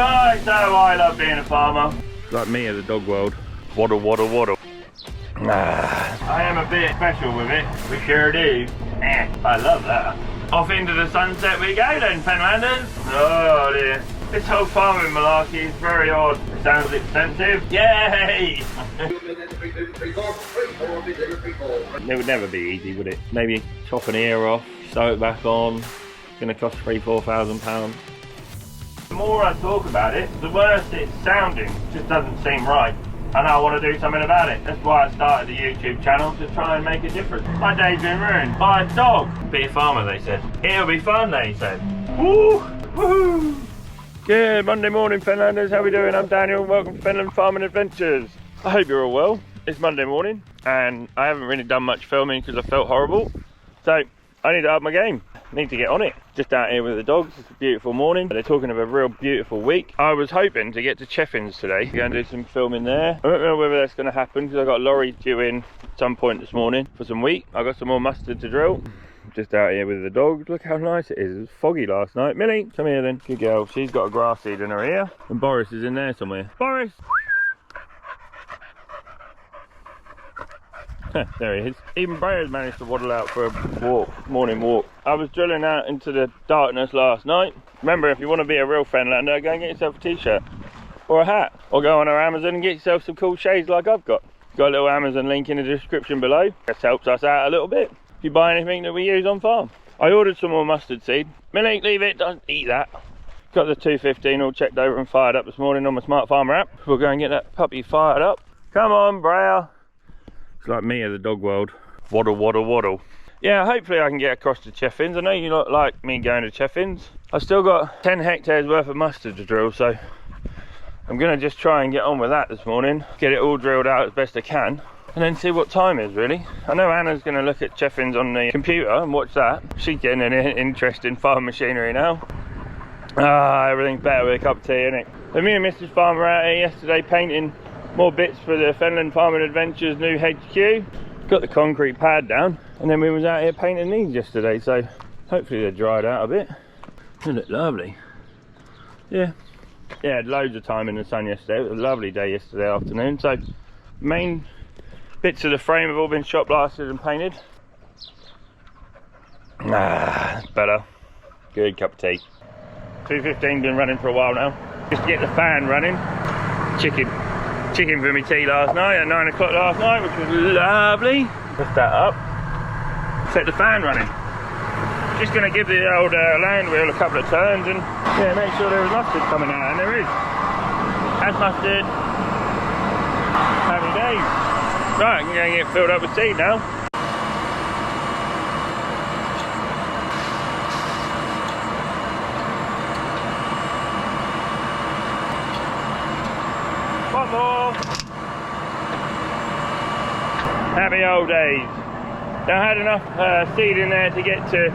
Right, so I love being a farmer. Like me in the dog world. Waddle, waddle, waddle. I am a bit special with it. We sure do. I love that. Off into the sunset we go then, Fenlanders. Oh dear. This whole farming malarkey is very odd. It sounds expensive. Yay! It would never be easy, would it? Maybe chop an ear off, sew it back on. It's gonna cost £3,000–4,000. The more I talk about it, the worse it's sounding. It just doesn't seem right. And I want to do something about it. That's why I started the YouTube channel, to try and make a difference. My day's been ruined by a dog. Be a farmer, they said. It'll be fun, they said. Woo! Woohoo! Good Monday morning, Fenlanders. How we doing? I'm Daniel. Welcome to Fenland Farming Adventures. I hope you're all well. It's Monday morning, and I haven't really done much filming because I felt horrible. So I need to up my game. Need to get on it. Just out here with the dogs. It's a beautiful morning. They're talking of a real beautiful week. I was hoping to get to Cheffins today. We're going to do some filming there. I don't know whether that's going to happen because I got a lorry due in at some point this morning for some wheat. I got some more mustard to drill. Just out here with the dogs. Look how nice it is. It was foggy last night. Millie, come here then. Good girl. She's got a grass seed in her ear. And Boris is in there somewhere. Boris! There he is. Even Brayer's managed to waddle out for a walk, morning walk. I was drilling out into the darkness last night. Remember, if you want to be a real Fenlander, go and get yourself a t-shirt or a hat, or go on our Amazon and get yourself some cool shades like I've got. Got a little Amazon link in the description below. This helps us out a little bit if you buy anything that we use on farm. I ordered some more mustard seed. Millie, leave it, don't eat that. Got the 215 all checked over and fired up this morning on my Smart Farmer app. We'll go and get that puppy fired up. Come on, Brayer. It's like me of the dog world. Waddle, waddle, waddle. Yeah, hopefully I can get across to Cheffins. I know you lot like me going to Cheffins. I've still got 10 hectares worth of mustard to drill, so I'm going to just try and get on with that this morning. Get it all drilled out as best I can, and then see what time is really. I know Anna's going to look at Cheffins on the computer and watch that. She's getting an interest in farm machinery now. Everything's better with a cup of tea, isn't it? So me and Mrs. Farmer out here yesterday painting more bits for the Fenland Farming Adventures new HQ. Got the concrete pad down, and then we was out here painting these yesterday, so hopefully they're dried out a bit. They look lovely. Yeah, had loads of time in the sun yesterday. It was a lovely day yesterday afternoon. So main bits of the frame have all been shot blasted and painted. That's better. Good cup of tea. 215 been running for a while now. Just to get the fan running. Chicken for me tea last night at 9 o'clock last night, which was lovely. Lift that up, set the fan running. Just going to give the old land wheel a couple of turns and yeah, make sure there is mustard coming out, and there is. That's mustard. Happy days. Right, I'm going to get filled up with seed now. One more. Happy old days. Now, I had enough seed in there to get to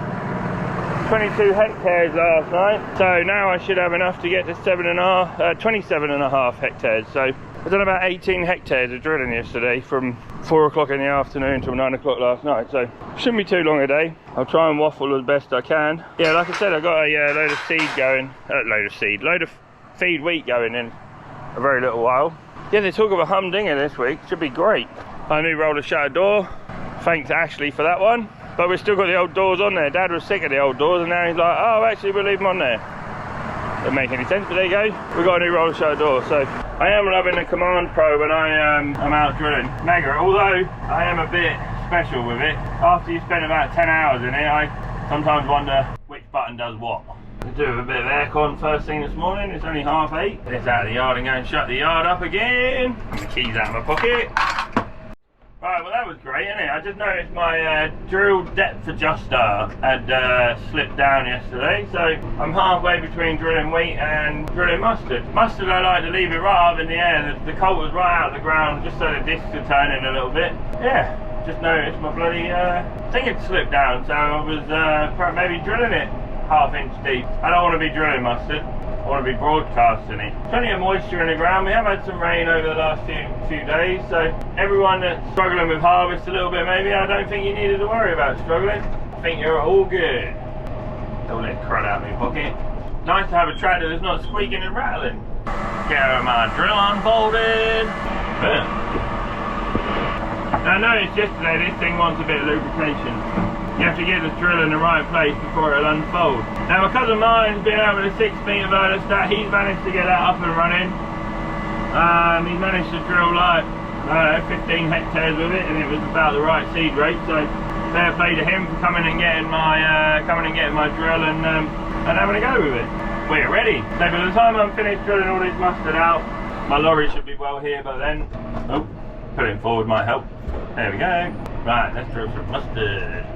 22 hectares last night. So now I should have enough to get to 27.5 hectares. So I've done about 18 hectares of drilling yesterday from 4 o'clock in the afternoon till 9 o'clock last night. So shouldn't be too long a day. I'll try and waffle as best I can. Yeah, like I said, I got a load of seed going. Load of feed wheat going in a very little while. Yeah, they talk of a humdinger this week. Should be great. A new roller shutter door. Thanks Ashley for that one. But we've still got the old doors on there. Dad was sick of the old doors, and now he's like, oh, actually we'll leave them on there. Doesn't make any sense, but there you go. We've got a new roller shutter door. So I am loving the Command Pro when I'm out drilling. Mega. Although I am a bit special with it. After you spend about 10 hours in it, I sometimes wonder which button does what. I do have a bit of aircon first thing this morning. It's only 8:30. It's out of the yard and go and shut the yard up again. The keys out of my pocket. Right, well that was great, isn't it? I just noticed my drill depth adjuster had slipped down yesterday, so I'm halfway between drilling wheat and drilling mustard. Mustard I like to leave it right up in the air. The colt was right out of the ground just so the discs are turning a little bit. Yeah, just noticed my bloody thing had slipped down, so I was maybe drilling it half-inch deep. I don't want to be drilling mustard. I want to be broadcasting it. Plenty of moisture in the ground. We have had some rain over the last few days, so everyone that's struggling with harvest a little bit maybe, I don't think you needed to worry about struggling. I think you're all good. Don't let crud out of my pocket. Nice to have a tractor that's not squeaking and rattling. Get my drill unfolded. Boom. I noticed yesterday this thing wants a bit of lubrication. You have to get the drill in the right place before it'll unfold. Now because of mine's been able to 6-meter vertistat, he's managed to get that up and running. He's managed to drill like 15 hectares with it, and it was about the right seed rate. So fair play to him for coming and getting my drill and having a go with it. We're ready. So by the time I'm finished drilling all this mustard out, my lorry should be well here by then. Oh, putting it forward might help. There we go. Right, let's drill some mustard.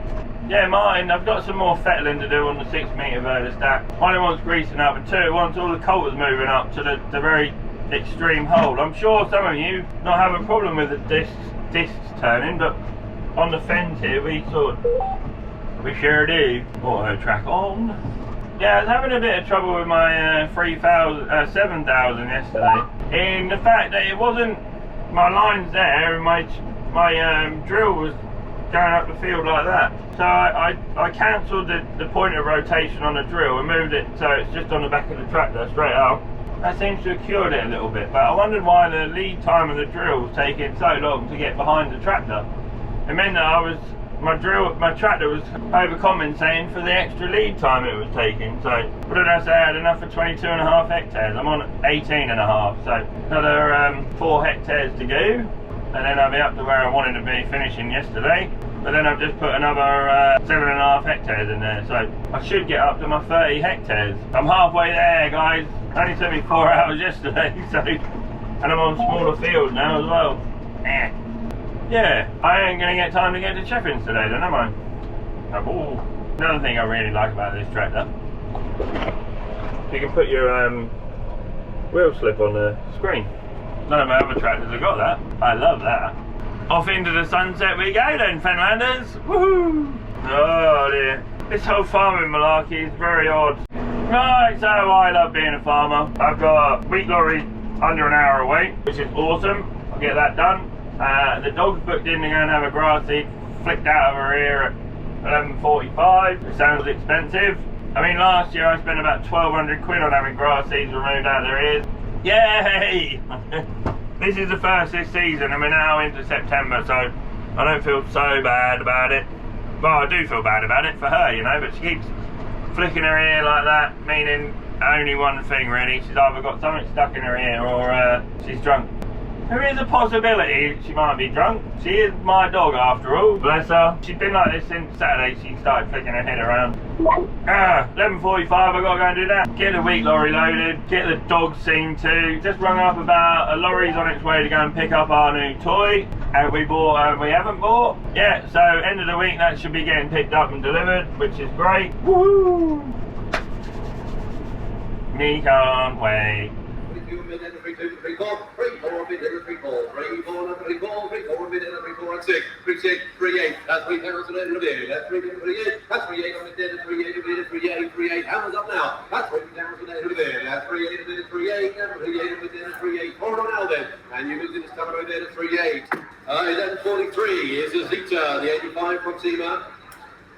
Yeah, mine, I've got some more Fenland to do on the 6-meter vertistat. One, it wants greasing up, and two, it wants all the coulters moving up to the very extreme hold. I'm sure some of you not have a problem with the discs turning, but on the fens here, we sure do. Auto track on. Yeah, I was having a bit of trouble with my 7000 yesterday, in the fact that it wasn't, my line's there and my drill was going up the field like that. So I cancelled the point of rotation on the drill and moved it so it's just on the back of the tractor straight out. That seems to have cured it a little bit, but I wondered why the lead time of the drill was taking so long to get behind the tractor. It meant that my tractor was overcompensating for the extra lead time it was taking. So what did I say? I had enough for 22.5 hectares. I'm on 18.5, so another 4 hectares to go, and then I'll be up to where I wanted to be finishing yesterday. But then I've just put another 7.5 hectares in there, so I should get up to my 30 hectares. I'm halfway there, guys. It only took me 4 hours yesterday, so, and I'm on smaller fields now as well. Yeah, I ain't gonna get time to get to cheffins today then, am I? Oh. Another thing I really like about this tractor, you can put your wheel slip on the screen. None of my other tractors have got that. I love that. Off into the sunset we go then, Fenlanders. Woohoo! Oh dear. This whole farming malarkey is very odd. Right, so I love being a farmer. I've got a wheat lorry under an hour away, which is awesome. I'll get that done. The dog's booked in to go and have a grass seed flicked out of her ear at 11:45. It sounds expensive. I mean, last year I spent about 1,200 quid on having grass seeds removed out of their ears. Yay! This is the first this season, and we're now into September, so I don't feel so bad about it. Well, I do feel bad about it for her, you know, but she keeps flicking her ear like that, meaning only one thing really. She's either got something stuck in her ear or she's drunk. There is a possibility she might be drunk. She is my dog after all, bless her. She's been like this since Saturday. She started flicking her head around. 11:45, I've got to go and do that. Get the wheat lorry loaded, get the dog seen to. Just rung up about a lorry's on its way to go and pick up our new toy. And we bought, we haven't bought. Yeah, so end of the week that should be getting picked up and delivered, which is great. Woohoo! Me can't wait. 3 minutes, 3 2, 3 4, 3 4 minutes, 3 4, 3 4, 3 4, 3 4 minutes, 3 4 and 6, 3 6, 3 8. That's 3,000 and a bit. That's 3 minutes, 3 8. That's 3 8 on the dead, 3 8 a minute, 3 8, 3 8. Hammers up now. That's 3,000 and a bit. That's 3 8 a minute, 3 8. That's 3 8 on the dead, 3 8. Hold on now then. And you're losing this time over there at 3 8. 11:43 is the Zeta, the 85 from Seema.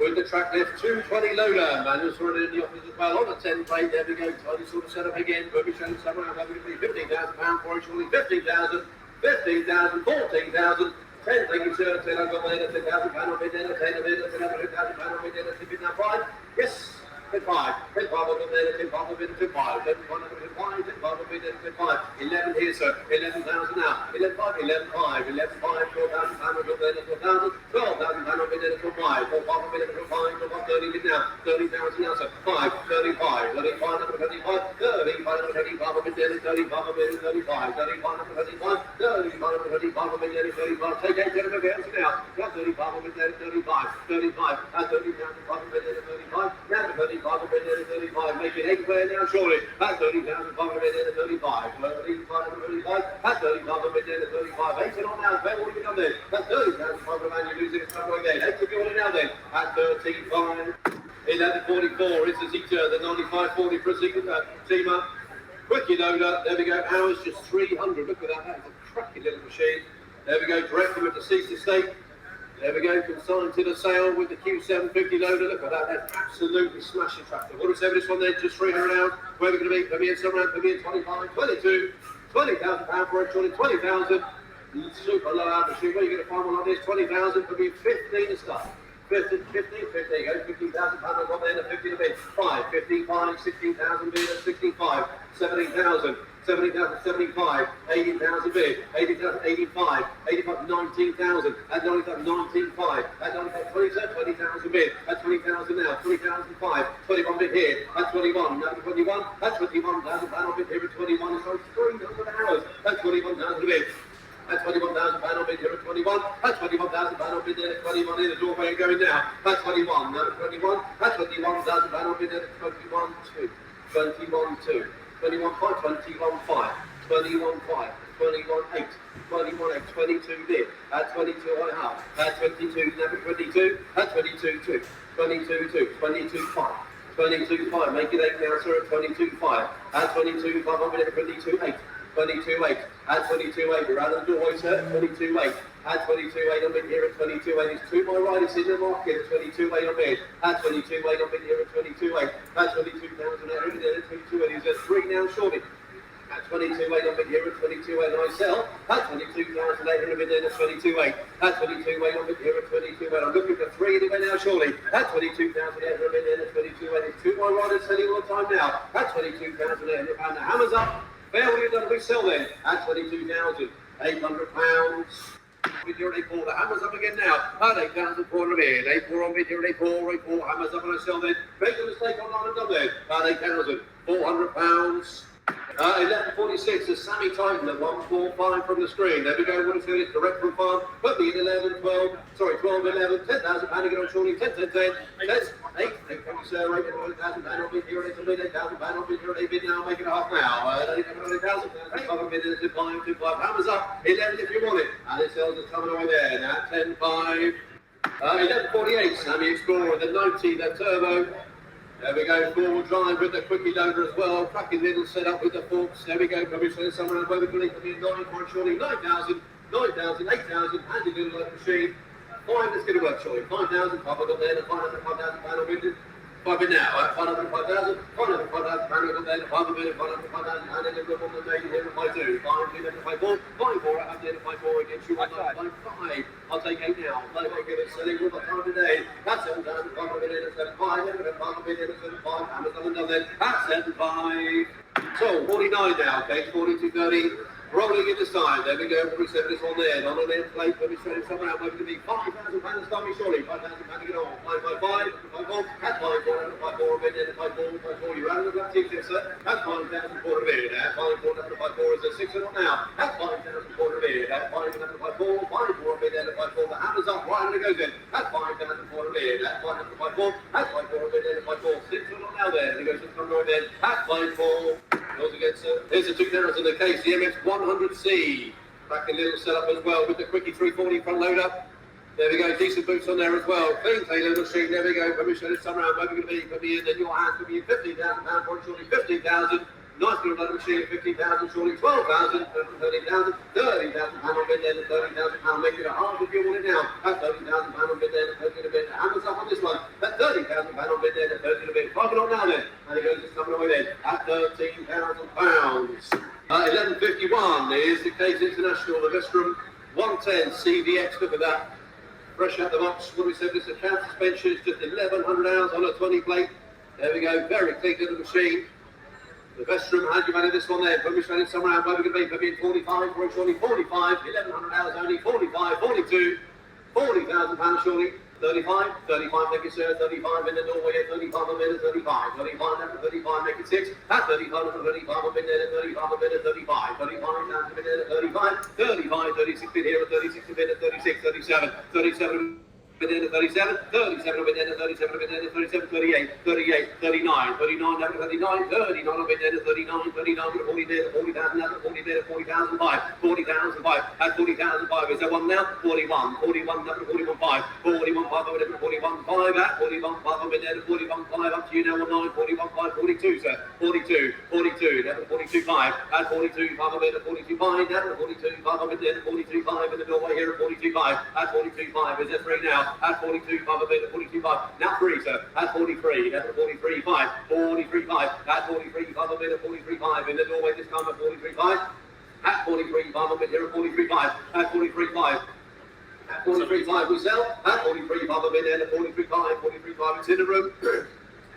With the track lift, 220 loader, manual sorted in the office as well, on the 10 plate, there we go, tiny sort of setup again, we'll be showing somewhere around £15,000 for it, surely 15,000, 15,000, 14,000, 10, thank you sir, 10, I've got my head, 10,000 pound on bid, 10 a bid, 10,000 pound on bid, 10, tip it now, 5, yes, 10, 5, 10, 5 on bid, 10, 5 on bid, 10, 5, 10, 5 on bid, 5, 10, 5 on bid, 10, 5, 11 here sir, 11,000 now, 11, 5, 11, 5, 11, 5, 12,000 pound on bid, 12,000, 12,000 pound on bid, 12, 5, 12, 5 on bid, 12, 5, 12, 5, 30 bid now, 30,000 now sir, 5, 35, 35, number 35, 35, number 35 on bid, 35 on bid, 35, 35, number 35, 35, number 35 on bid, 35, take 8, 10 of the now, 35 on bid, 35, 35, 30,000 on bid, 35, now 35 on bid, 35, make it 8 square now surely, that's 30,000 on bid, 35, 35 on 35, that's 35 on bid, 35, 8 on now, what have you done there? That's 30,000 on bid, you're losing it somewhere again, 8 to go on now then, at 35, 11:44 is the Zeta, the 9540 for a Seema. Quickie loader, there we go, hours just 300, look at that, that's a cracking little machine. There we go, directly with the cease estate. There we go, consigned to the sale with the Q750 loader. Look at that, that's absolutely smashing tractor. What do we say with this one then? Just 300 out. Where are we going to be? Put me in some round, put me in 25, 22, £20,000 for it, 20,000. Super low out the shoe. Where are you going to find one like this? 20,000, put me in 15 to start. 15, go, £15,000 I've got there, 50 to bid. 5, 15, 5, 16,000 bid, 16,5, 17,000. 70,000, 75, 18,000 bid, 80,000, 85, 85, 19,000, at 90,000, 19,500, at 95, 27, 20,000 bid, at 20,000 now, 20,005, 21 bid here, at 21, now 21, at 21,000 pound bid here at 21, it's only 300 hours, at 21,000 bid. At 21,000 pound bid here at 21, at 21,000 pound bid there at 21 in the doorway going now, at 21, now 21, at 21,000 pound bid there at 21, 2, 21, 2. 21 5, 21 5, 21 5, 21 8, 21 8, 22 bid, at 22 I half, at 22, never 22, at 22 2, 22 2, 22 5, 22 5, make it 8 now sir, at 22 5, at 22 5, I'm going to 22 8, 22 8, at 22 8, we're out of the doorway sir, 22 8. At 22 8 I'm in here at 22 8, it's 2 more riders in the market at 22 8 I'm in. At 22 8 I'm in here at 22 8. At 22,000 I'm in there at 22 8, he's at 3 now shorty. At 22 8 I'm in here at 22 8 and I sell. At 22,800 I'm in there at 22 8. At 22 8 I'm in here at 22 8, I'm looking for 3 anyway now shortly. At 22,800 I'm in there at 22 8, it's 2 more riders selling all the time now. At 22,800 pounds, the hammer's up. Fair will you done, we sell then. At 22,800 pounds. With your A4, the hammer's up again now. At 8,400 bid. A4 on bid here at A4, hammer's up and I sell then. Make the mistake on line and done then. At £8,400. 11.46 is Sammy Titan at 145 from the screen. There we go, what is it? Direct from farm. Put me in 11, 12, sorry, 12, 11, £10,000 again on shortly, 10, 10, 10. That's 8, thank you, sir, £8,000 on bid here at £8,000 on bid here at bid now, make it a half now. 8,000, 5 bid at 2.5, 2.5, hammers up, 11 if you want it. And it sells the coming away there, now 10, 5. 11.48, Sammy Explorer, the 90, the turbo. There we go, forward drive with the quickie loader as well. Cracking little setup with the forks. There we go, probably somewhere around where we believe to be 9 point shortly. 9,000, 9,000, 8,000, and a little machine. 5 that's going to work shortly. 5,000, 5 I got there, the 500,000 pound on 5 bid now, 505,000, 505,000 pound on there, 500,000, 505,000 pound in the room on the day, here at 5 2, 5 2, 5 4, 5 4, I have there, 5 4 against you, 5 5. I'll take 8 now. Low get it selling all the time today. That's 7,000, 500 at 75, 500 at 75, Amazon done then. That's 75. So 49 now, okay, 42.30. Rolling in the side, there we go, probably 7 is on there, not on the end plate, let me straight somewhere out, maybe to be £5,000 start me surely, £5,000 to get on, 555, 5 that's 5 4, 5 4, a bit in, 5 4, 5 4, you're out of the black team, sir, that's 5,000 a bid, 5 4, 5 4 is a 6 on now, that's 5,000 a bid, that's 5 5 4, 5 4 a bid, and 5 4, the hammer's up, right, and it goes in, that's 5,000 a bid, that's 5 5 4, that's 5 4 a bid, and 5 4, 6 on now there, and it goes to come right in, that's 5 4, goes against, here's a 2,000 in the case, the MX100C. Back a little setup as well with the Quickie 340 front loader. There we go, decent boots on there as well. Clean tailor machine, there we go. Permission this time around, where we're going to be, put me in your hands, put me in £15,000 for it, surely 15,000. Nice little loader machine, 15,000, surely 12,000, 13,000, 30,000 pound on bid there, 30,000 pound, make it a half if you want it now. That's 30,000 pound on bid there, 30 a bit. Hammers up on this one. That's 30,000 pound on bid there, 30 a bit. 5 it on now then. And it goes just coming away then at £13,000. 11.51 is the Case International, the Vestrum 110 CVX, look at that. Fresh out the box, what do we say, this is a cab suspension, it's just 1,100 hours on a 20 plate. There we go, very clean little machine. The Vestrum, had you managed this one there, put me straight in somewhere around where we're going to be, put me in 45, for surely 45, 1,100 hours only, 45, 42, 40,000 pounds surely. 35, 35, make it sir, 35 in the doorway, 35 a minute, 35, 35 after 35, make it 6, at 35 after 35 a minute, 35 a minute, 35, 35 down to a minute, 35, 35, 36 bit here, 36 a minute, 36, 37, 37. bid 37, 37 bid 37 bid 37, 38, 38, 39, 39 down to 39, 39 bid 39, 39 to 40 bid 40,000 down to 40 bid 40,005, 40,005, at 40,005 is there one now? 41, 41 down to 41,5, 41,5 over to 41,5 at 41,5 bid 41,5 up to you now on 9, 41,5, 42 sir, 42, 42 down to 42,5, at 42,5 bid 42,5 down to 42,5 bid 42,5 in the doorway here at 42,5, at 42,5 is there 3 now, at 42,5 bid 42,5, now 3 sir, at 43 down to 43,5, 43,5, at 43,5 bid 43,5 in the doorway this time at 43,5, at 43,5 bid here at 43,5, at 43,5. At 43.5 we sell, at 43.5 a bid at 43.5, 43.5 it's in the room.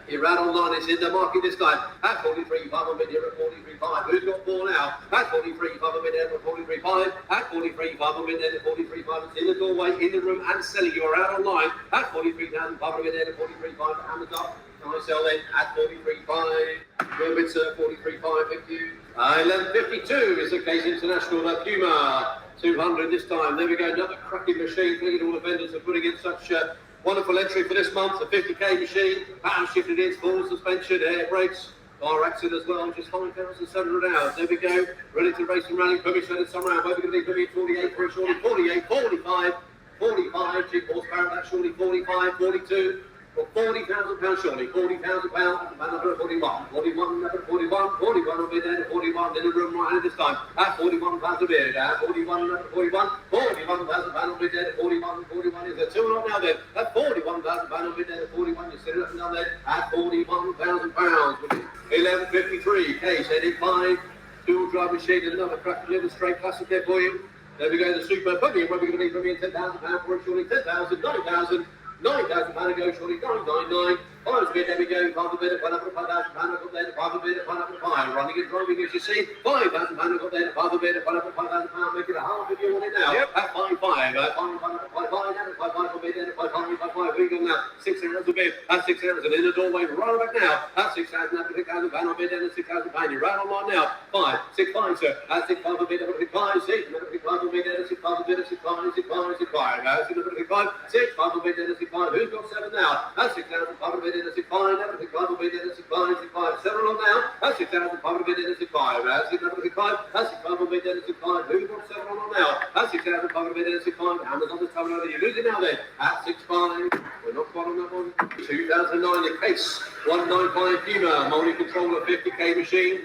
You're out online, it's in the market this time. At 43.5 a bid here at 43.5. Who's got 4 now? At 43.5 a bid at 43.5. At 43.5 a bid at 43.5 it's in the doorway, in the room and selling. You're out online. At 43,500 a bid at 43.5 Hammers up. I sell then at 43.5. Good bid sir, 43.5, thank you. 11.52 is the case international Puma. 200 this time. There we go, another cracking machine. Thank you to all the vendors for putting in such a wonderful entry for this month. A 50k machine, power shifted in, full suspension, air brakes, bar exit as well, just 5,700 hours. There we go, ready to race and rally, permission in some round. Where we're going to be 48 for a shorty, 48, 45, 45, 2 horsepower, that's shorty, 45, 42. For £40,000 shortly, £40,000, man number 41, 41, number 41, 41 will be there, 41 in the room right this time, at 41 pounds a bid, at 41, number 41, £41,000 will be there, 41, 41 is a 2 on now then, at £41,000 will be there, 41, you sit it up and down there, at £41,000, which is 11.53, case heading 5, dual drive machine and another cracking little straight classic there for you. There we go, the super podium, where we're going to be putting in £10,000 for it, surely 10,000, 9,000, £9,000 go shortly, 999. Five bid, there we go, half a bid, £1,000 I got there, half a bid, £1,500. Running and driving as you see, £5,000 I got there, half a bid, £5,000, make it a half if you want it now. Yep. At 5,500, 5,500, and 5,500 bid, and 5,500, we go now, 6,000 a bid, at 6,000 in the doorway, right back now, at 6,000, at £6,000 a bid, and £6,000, you're right online now, 5, 6, 5, sir, at 6, 5 a bid, at 5, 6, at 5 a bid, at 6, 5 a bid, at 6, 5, 6, 5, 6, 5, now, 6, 5, 6, 5 a bid, at 6, 5, who's got 7 now? At 6,000, 5 a bid, at 6, 5, at 6, 5 a bid, at 6, 5, 6, 5, 7 on now, at 6,000, 5 a bid, at 6, 5, at 6, 5, at 6, 5 a bid, at 6, 5, who's got 7 on now? At 6,000, 5 a bid, at 6, 5, Hammers on this time over, you lose it now then, at 6, 5, we're not quite on that one, 2009, the case, 195 Puma, multi-controller, 50k machine,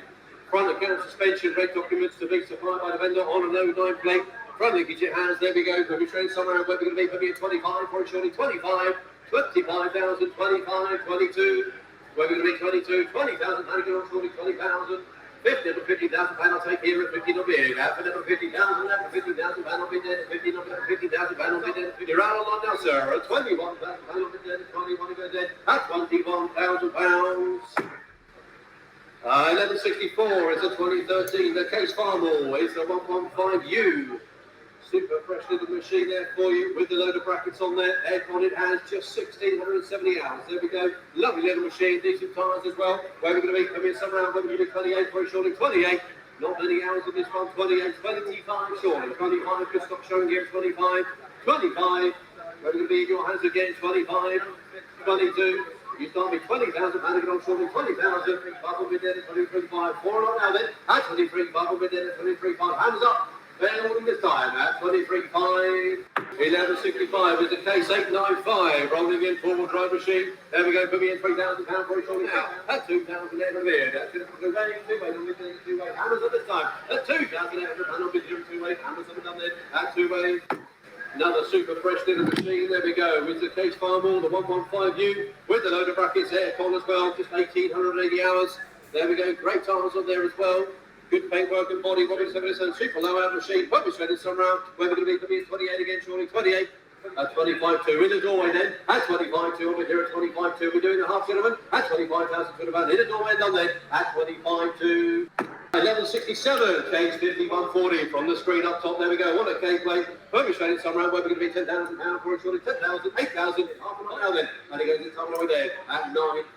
front account suspension, red documents to be supplied by the vendor on a 09 plate, front linkage it has, there we go, we'll be showing somewhere where we're going to be, maybe at 25, for surely 25, 25,000, 25, 22, where we're going to be 22, 20,000, surely 20,000, 50,000 I'll take here at 50 no bid, after number 50,000, after 50,000 I'll be dead, 50,000 I'll be dead, you're out on now sir, at 21,000 I'll be dead, 21 go dead, at £21,000. 1164 is a 2013, the Case Farmall is a 115U. Super fresh little machine there for you with the load of brackets on there. Aircon it has just 1,670 hours. There we go. Lovely little machine, decent tyres as well. Where we're going to be coming some round, where we're going to be 28 for shortly. 28. Not many hours in this one. 28, 25 shortly. 25, just stop showing here. 25, 25. Where we're going to be in your hands again. 25, 22. You start with 20,000 pounds on shortly, 20,000, 5 will be there at 23.5, 4 on now then, at 23, 5 will be there at 23.5, hands up, fair warning this time, at 23.5, 11.65 is the case, 895, rolling in forward drive machine, there we go, put me in £3,000 for it shortly now, at 2,000 every year, that's going to be 2.8, hammers at this time, at 2,000 every pound will be 2.8, hammers on the done there, at 2.8. Another super fresh little machine, there we go, with the Case Farmall, the 115U, with the load of brackets, aircon as well, just 1,880 hours. There we go, great tires on there as well. Good paintwork and body, what is a super low out machine, probably shredded some round, where we're going to be 28 again, shortly, 28. At 25.2 in the doorway then, at 25.2 over here at 25.2, we're doing the half gentlemen, at 25,000 to the van, in the doorway done then, at 25.2. 11.67, cage 51.40 from the screen up top, there we go, what a cage plate, perfect shredded some round, where we're going to be £10,000 for it, surely 10,000, 8,000, half an hour now then, and it goes in time over there, at £9,000.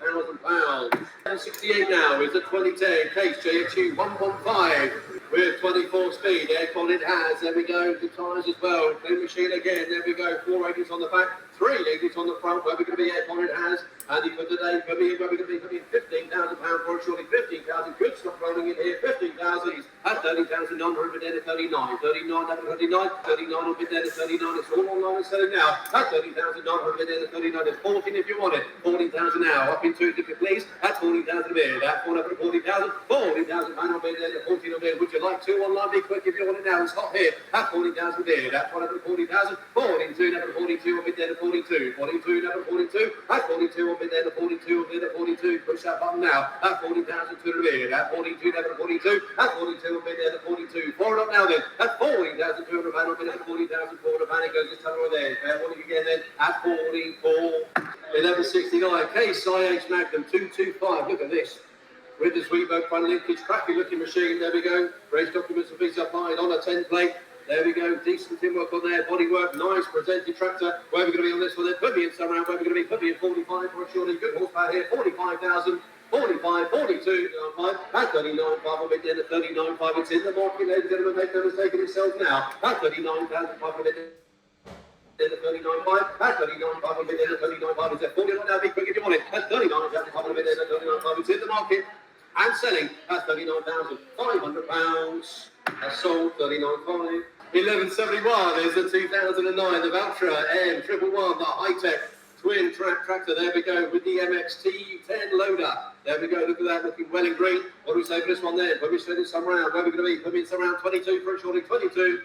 11.68 now is the 2010 case JHU 115. with 24 speed. Aircon it has. There we go. The tyres as well. Clean machine again. There we go. 480s on the back, 380s on the front. Where we're going to be aircon it has. Andy for today. Where we're going to be putting £15,000 for it. Surely 15,000. Good stuff rolling in here. 15,000 at 30,939. 39, 39 on bid there to 39. It's all online and selling now. At 30,900 there to 39. There's 14 if you want it. 14,000 now. Up into it if you please. At 14,000 a bid. At 40,000. 40,000 on bid there to 14 on bid. Would you like to online? Be quick if you want it now. It's hot here. At 40,000 bid. At 40,000. 42 number 42 on bid there to 42. 42 number 42. At 42 on bid there to 42 on bid there to 42. Push that button now. At 40,000 to the bid. At 42 number 42. At 42 on bid there to 42. Forward up now then. At 40,200 pound on bid there to 40,400 pound. It goes this time over there. Fair warning again then. At 44. 1169. Case IH Magnum 225. Look at this. With the sweetboat front linkage, crappy looking machine, there we go. Race documents and piece applied on a 10 plate. There we go, decent tin work on there, body work, nice presented tractor. Where are we going to be on this one then? Put me in some round, where are we going to be? Put me in 45 for a surely good horsepower here, 45,000. 45, 42, 5, at 39, 5, I'll make the end of 39, 5, it's in the market, ladies and gentlemen, make no mistake of yourselves now. At 39,500. At 39.5, at 39.5, a bit there, 39.5, it's at 40 now, be quick if you want it. At 39.5, a bit there, 39.5, it's in the market and selling at £39,500. That's sold 39.5. 1171 is the 2009, the Valtra M111, the high-tech twin track tractor. There we go with the MXT10 loader. There we go, look at that, looking well and green. What do we say for this one then? When we say this some round, where are we going to be? Put me in some round 22 for a shorty, 22,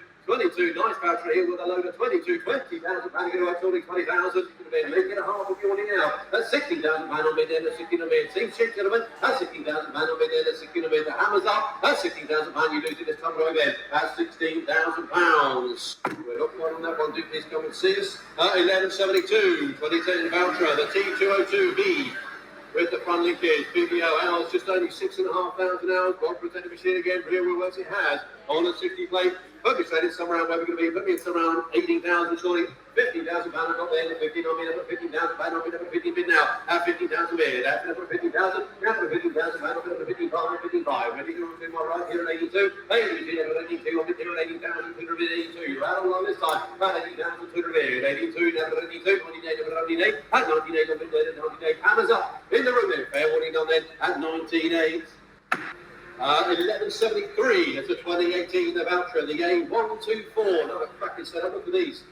nice Valtra here with a load of 22, 20,000 pounds, you get shorty 20,000. Make it a half if you want it now. That's 16,000 pounds on bid there, that's 16 on bid. Same shit, gentlemen. That's 16,000 pounds on bid there, that's 16 on bid. The hammer's up. That's 16,000 pounds. You lose it this time right there. That's 16,000 pounds. We're not quite on that one. Do please come and see us. 1172, 2010 Valtra, the T202B. With the front linkage, BBO hours, just only 6,500 hours. Well presented machine again, real works it has. On a 60 plate. Put me straight in some round, where we're going to be. Put me in some round 18,000 shorty. 15,000 pounds, not there, 15 on me, number 15,000 pounds, number 15 bid now. At 15,000 bid, at number 15,000, number 15,000 pounds, number 15,500, 55. Ready to do my right here at 82. 82, number 82, on bid here at 18,000, 282. You're out on this time. At 18,000, 200, 82, number 82, 98, number 98. At 98, on bid there, 98. Hammers up in the room there. Fair warning on then at 19.8. 1173, that's a 2018 the Valtra, the A124. Another cracking setup, look at these.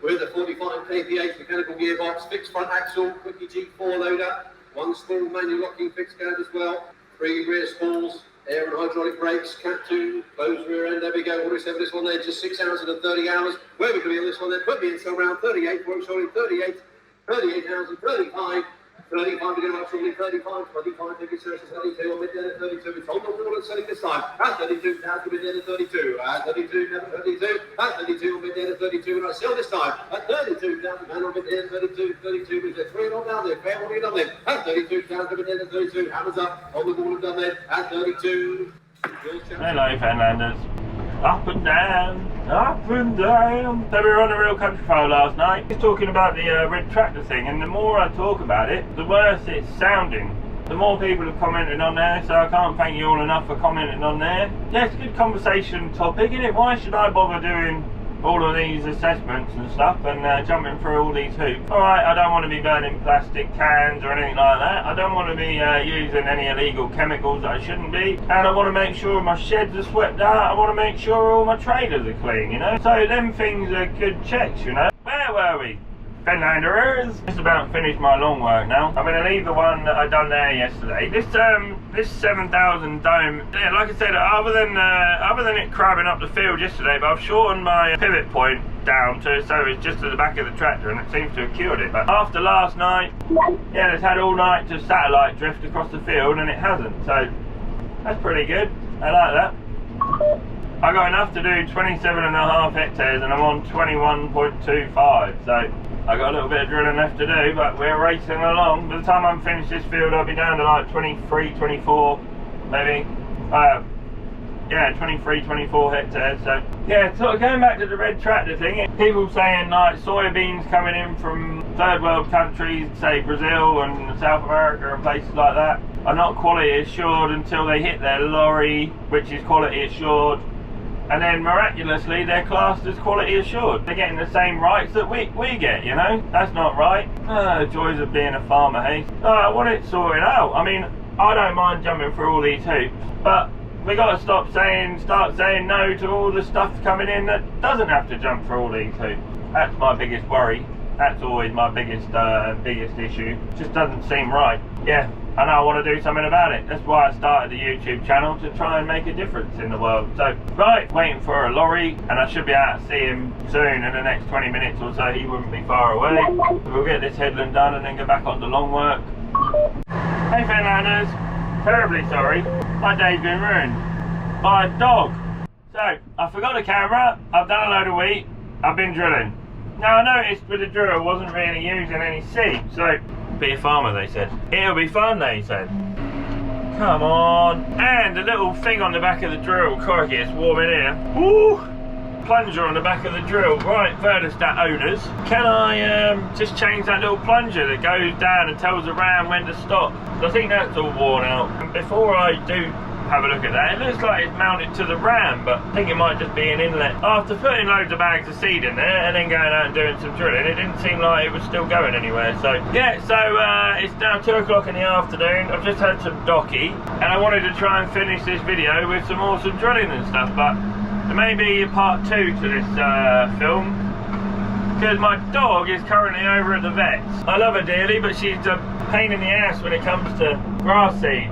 With a 45 kph mechanical gearbox, fixed front axle, quickie G4 loader, one spool manual locking fixed guard as well, 3 rear spools, air and hydraulic brakes, cat 2, closed rear end, there we go. What do we say for this one there? Just 6 hours and 30 hours. Where are we going to be on this one then? Put me in some around 38, for showing 38, 38,000, 35. 35, we're going to have something 35, 25, take it seriously, 32, on bid there at 32, it's on the wall and selling this time, at 32, down to bid there at 32, at 32, down to 32, at 32, on bid there at 32, and I sell this time, at 32, down to man on bid there at 32, 32, is there 3 on down there, fair warning on there, at 32, down to bid there at 32, hammers up, on the wall and done there, at 32. Hello Fenlanders. Up and down, up and down. So we were on a real country file last night. He's talking about the red tractor thing, and the more I talk about it, the worse it's sounding. The more people have commented on there, so I can't thank you all enough for commenting on there. Yeah, it's a good conversation topic, isn't it? Why should I bother doing all of these assessments and stuff and jumping through all these hoops? Alright, I don't want to be burning plastic cans or anything like that. I don't want to be using any illegal chemicals that I shouldn't be. And I want to make sure my sheds are swept out. I want to make sure all my trailers are clean, you know? So them things are good checks, you know? Where were we? Fenlanders. Just about finished my long work now. I'm going to leave the one that I done there yesterday. This 7,000 dome, yeah, like I said, other than it crabbing up the field yesterday, but I've shortened my pivot point down to so it's just at the back of the tractor, and it seems to have cured it. But after last night, yeah, it's had all night to satellite drift across the field, and it hasn't. So that's pretty good. I like that. I got enough to do 27.5 hectares, and I'm on 21.25. So I got a little bit of drilling left to do, but we're racing along. By the time I'm finished this field, I'll be down to like 23, 24, maybe. Yeah, 23, 24 hectares. So yeah, sort of going back to the red tractor thing. People saying like soybeans coming in from third world countries, say Brazil and South America and places like that. are not quality assured until they hit their lorry, which is quality assured, and then miraculously they're classed as quality assured. They're getting the same rights that we get, you know? That's not right. The joys of being a farmer, hey? I want it sorted out. I mean, I don't mind jumping through all these hoops, but we got to start saying no to all the stuff coming in that doesn't have to jump through all these hoops. That's my biggest worry. That's always my biggest issue. Just doesn't seem right. Yeah, I know I want to do something about it. That's why I started the YouTube channel, to try and make a difference in the world. So, right, waiting for a lorry, and I should be able to see him soon in the next 20 minutes or so. He wouldn't be far away. We'll get this headland done and then go back on to long work. Hey Fenlanders, terribly sorry. My day's been ruined by a dog. So, I forgot the camera, I've done a load of wheat, I've been drilling. Now I noticed with the drill I wasn't really using any seed, so be a farmer, they said. It'll be fun, they said. Come on. And the little thing on the back of the drill, crikey, it's warm in here. Woo! Plunger on the back of the drill, right, thermostat owners. Can I just change that little plunger that goes down and tells the ram when to stop? I think that's all worn out. And before I do have a look at that, it looks like it's mounted to the ram, but I think it might just be an inlet. After putting loads of bags of seed in there and then going out and doing some drilling, it didn't seem like it was still going anywhere. So yeah, so it's now 2 o'clock in the afternoon. I've just had some docky and I wanted to try and finish this video with some awesome drilling and stuff, but there may be a part 2 to this film, because my dog is currently over at the vet's. I love her dearly, but she's a pain in the ass when it comes to grass seeds.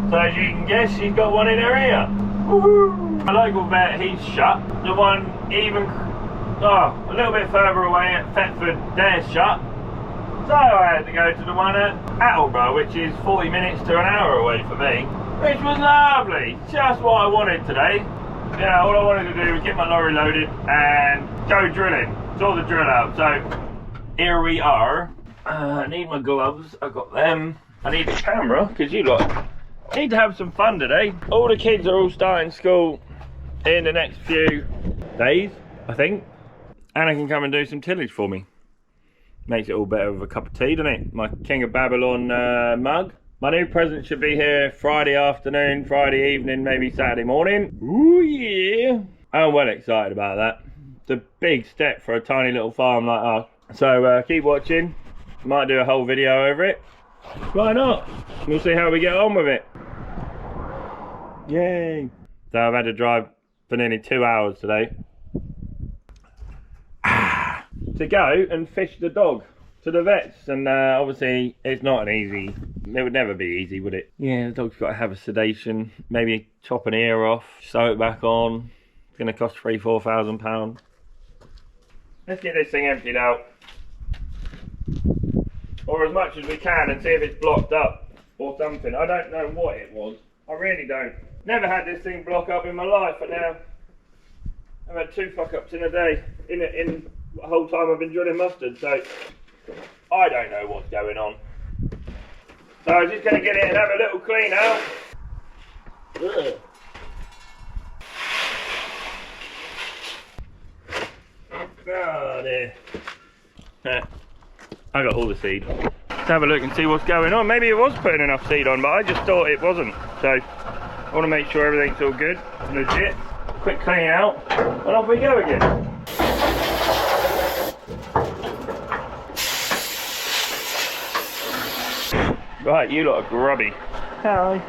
So as you can guess, she's got one in her ear. Woohoo! My local vet, he's shut. The one even, a little bit further away at Thetford, they're shut. So I had to go to the one at Attleborough, which is 40 minutes to an hour away for me, which was lovely. Just what I wanted today. Yeah, all I wanted to do was get my lorry loaded and go drilling. Saw the drill out, so here we are. I need my gloves, I got them. I need the camera, because you lot need to have some fun today. All the kids are all starting school in the next few days, I think. And I can come and do some tillage for me. Makes it all better with a cup of tea, doesn't it? My King of Babylon mug. My new present should be here Friday afternoon, Friday evening, maybe Saturday morning. Ooh yeah! I'm well excited about that. It's a big step for a tiny little farm like ours. So keep watching. Might do a whole video over it. Why not? We'll see how we get on with it. Yay! So I've had to drive for nearly 2 hours today to go and fish the dog to the vets, and obviously it's not an easy, it would never be easy, would it? Yeah, the dog's got to have a sedation, maybe chop an ear off, sew it back on. It's going to cost £3,000–4,000. Let's get this thing emptied out, or as much as we can, and see if it's blocked up or something. I don't know what it was, I really don't. Never had this thing block up in my life, but now I've had 2 fuck-ups in a day, in the whole time I've been drilling mustard, so I don't know what's going on. So I'm just going to get it and have a little clean out. Ugh. Oh dear. I got all the seed. Let's have a look and see what's going on. Maybe it was putting enough seed on, but I just thought it wasn't. So I want to make sure everything's all good, legit. Quick clean out, and off we go again. Right, you lot are grubby. Hi.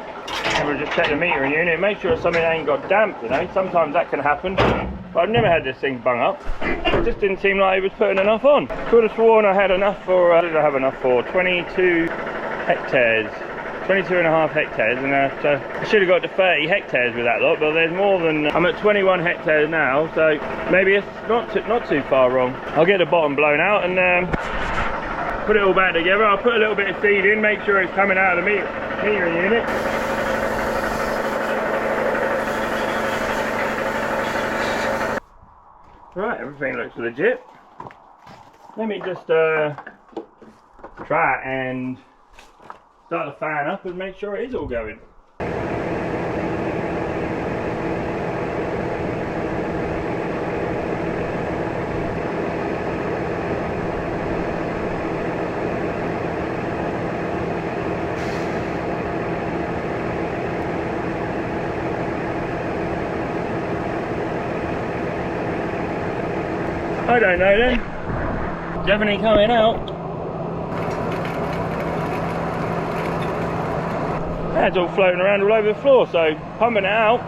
And we'll just check the metering unit, make sure something ain't got damp, you know. Sometimes that can happen. But I've never had this thing bung up. It just didn't seem like it was putting enough on. Could have sworn I had enough for, what did I have enough for? 22 hectares. 22.5 hectares, and I should have got to 30 hectares with that lot, but there's more than, I'm at 21 hectares now, so maybe it's not too far wrong. I'll get the bottom blown out and put it all back together. I'll put a little bit of seed in, make sure it's coming out of the metering unit. Right, everything looks legit. Let me just try and start the fan up and make sure it is all going. I don't know then. Definitely coming out. It's all floating around all over the floor, so pumping it out.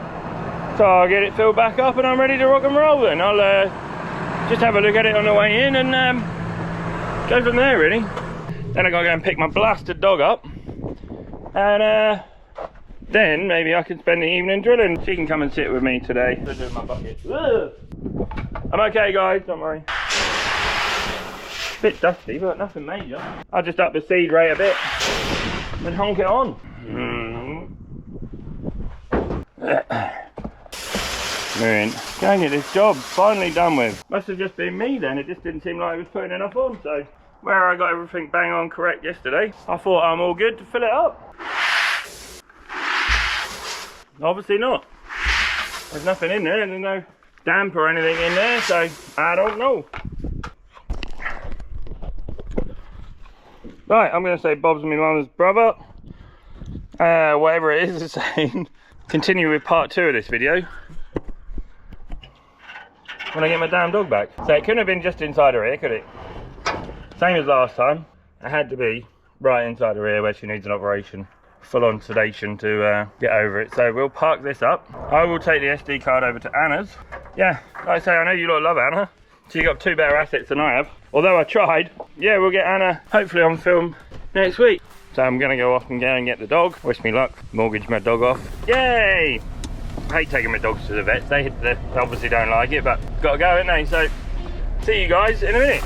So I'll get it filled back up and I'm ready to rock and roll then. I'll just have a look at it on the way in and go from there really. Then I gotta go and pick my blasted dog up. And then maybe I can spend the evening drilling. She can come and sit with me today. I'm doing my bucket. Ugh. I'm okay guys, don't worry. Bit dusty, but nothing major. I'll just up the seed rate a bit and honk it on. Brilliant. Going get this job finally done with. Must have just been me then. It just didn't seem like I was putting enough on. So where I got everything bang on correct yesterday, I thought I'm all good to fill it up. Obviously not. There's nothing in there. There's no damp or anything in there, so I don't know. Right, I'm going to say Bob's my mum's brother. Whatever it is saying. Continue with part 2 of this video when I get my damn dog back. So it couldn't have been just inside her ear, could it? Same as last time. It had to be right inside her ear where she needs an operation. Full-on sedation to get over it. So we'll park this up. I will take the SD card over to Anna's. Yeah, like I say, I know you lot love Anna. She got 2 better assets than I have. Although I tried. Yeah, we'll get Anna hopefully on film next week. So I'm gonna go off and go and get the dog. Wish me luck. Mortgage my dog off. Yay! I hate taking my dogs to the vets. They obviously don't like it, but gotta go, ain't they? So see you guys in a minute.